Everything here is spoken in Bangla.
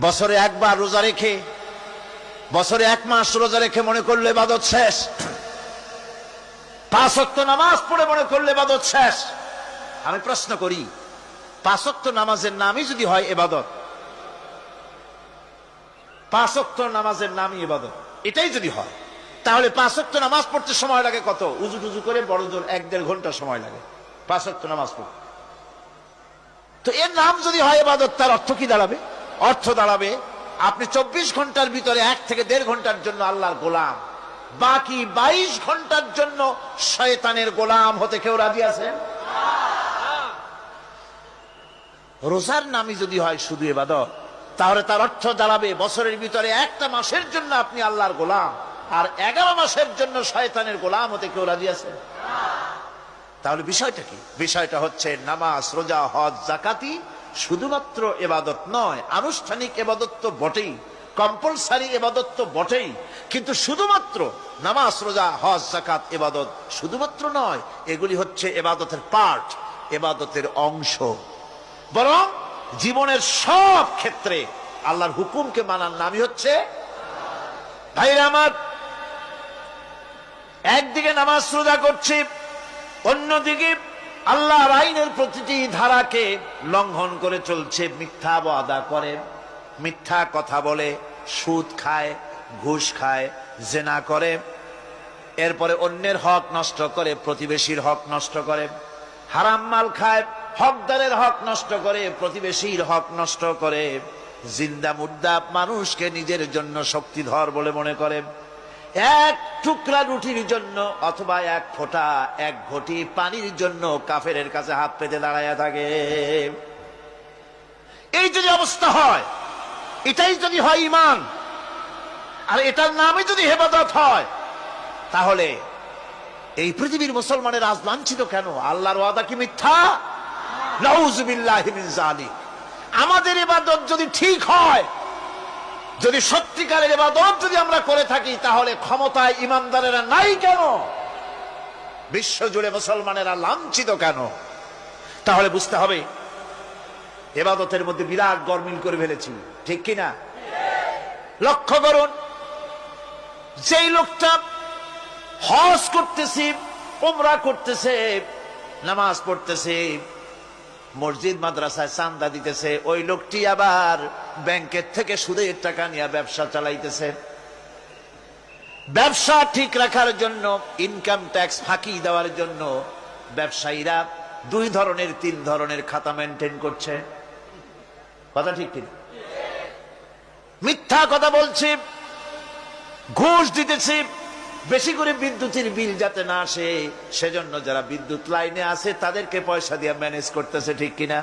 বছরে একবার রোজা রেখে, বছরে 1 মাস রোজা রেখে মনে করলে ইবাদত শেষ। 5 ওয়াক্ত নামাজ পড়ে মনে করলে ইবাদত শেষ। আমি প্রশ্ন করি, 5 ওয়াক্ত নামাজের নামই যদি হয় ইবাদত, 5 ওয়াক্ত নামাজের নামই ইবাদত, এটাই যদি হয়, তাহলে 5 ওয়াক্ত নামাজ পড়তে সময় লাগে কত? উজু টুজু করে বড় জোর 1-1.5 ঘন্টা সময় লাগে 5 ওয়াক্ত নামাজ পড়তে। তো এর নাম যদি হয় ইবাদত, তার অর্থ কি দাঁড়াবে? অর্থ দাঁড়াবে আপনি 24 ঘন্টার ভিতরে 1 থেকে 1.5 ঘন্টার জন্য আল্লাহর গোলাম, বাকি 22 ঘন্টার জন্য শয়তানের গোলাম হতে কেউ রাজি আছেন? রোজার নামই যদি হয় শুধু ইবাদত, তাহলে তার অর্থ দাঁড়াবে বছরের ভিতরে 1টা মাসের জন্য আপনি আল্লাহর গোলাম, আর 11 মাসের জন্য শয়তানের গোলাম হতে কেউ রাজি আছে? তাহলে বিষয়টা কি? বিষয়টা হচ্ছে নামাজ, রোজা, হজ, যাকাতি শুধুমাত্র ইবাদত নয়, আনুষ্ঠানিক ইবাদত তো বটেই, কম্পালসারি ইবাদত তো বটেই, কিন্তু শুধুমাত্র নামাজ, রোজা, হজ, যাকাত ইবাদত শুধুমাত্র নয়, এগুলি হচ্ছে ইবাদতের পার্ট, ইবাদতের অংশ। বরং জীবনের সব ক্ষেত্রে আল্লাহর হুকুমকে মানার নামই হচ্ছে। ভাইরা আমার, একদিকে নামাজ রোজা করছি, অন্যদিকে আল্লাহর আইনের প্রতিটি ধারাকে লঙ্ঘন করে চলছে, মিথ্যা ওয়াদা করে, মিথ্যা কথা বলে, সুদ খায়, ঘুষ খায়, জেনা করে, এরপরে অন্যের হক নষ্ট করে, প্রতিবেশীর হক নষ্ট করে, হারাম মাল খায়, হকদারের হক নষ্ট করে, প্রতিবেশীর হক নষ্ট করে, জিন্দা মুর্দা মানুষকে নিজের জন্য শক্তিধর বলে মনে করে, 1 টুকরা রুটির জন্য অথবা 1 ফোঁটা 1 ঘটি পানির জন্য কাফেরের কাছে হাত পেতে দাঁড়ায়া থাকে। এই যদি অবস্থা হয়, এটাই যদি হয় ঈমান, আর এটার নামে যদি ইবাদত হয়, তাহলে এই পৃথিবীর মুসলমানের আজ লাঞ্ছিত কেন? আল্লাহর ওয়াদা কি মিথ্যা? নাউযুবিল্লাহি মিন যালিক। আমাদের ইবাদত যদি ঠিক হয়, যদি সত্যিকারের ইবাদত যদি আমরা করে থাকি, তাহলে ক্ষমতায় ইমানদারেরা নাই কেন? বিশ্বজুড়ে মুসলমানেরা লাঞ্ছিত কেন? তাহলে বুঝতে হবে ইবাদতের মধ্যে বিরাট গরমিল করে ফেলেছি, ঠিক কিনা? লক্ষ্য করুন, যেই লোকটা হজ করতেছে, উমরা করতেছে, নামাজ পড়তেছে, মসজিদ মাদ্রাসায় চাঁদা দিতেছে, ওই লোকটি আবার ব্যাংকের থেকে সুদের টাকা নিয়ে ব্যবসা চালাইতেছে। ব্যবসা ঠিক রাখার জন্য, ইনকাম ট্যাক্স ফাঁকি দেওয়ার জন্য ব্যবসায়ীরা 2 ধরনের 3 ধরনের খাতা মেনটেন করছে। কথা ঠিক কিনা? মিথ্যা কথা বলছে, ঘুষ দিতেছে, বেশি করে বিদ্যুতের বিল যাতে না আসে সেজন্য যারা বিদ্যুৎ লাইনে আছে তাদেরকে পয়সা দিয়ে ম্যানেজ করতেছে, ঠিক কিনা?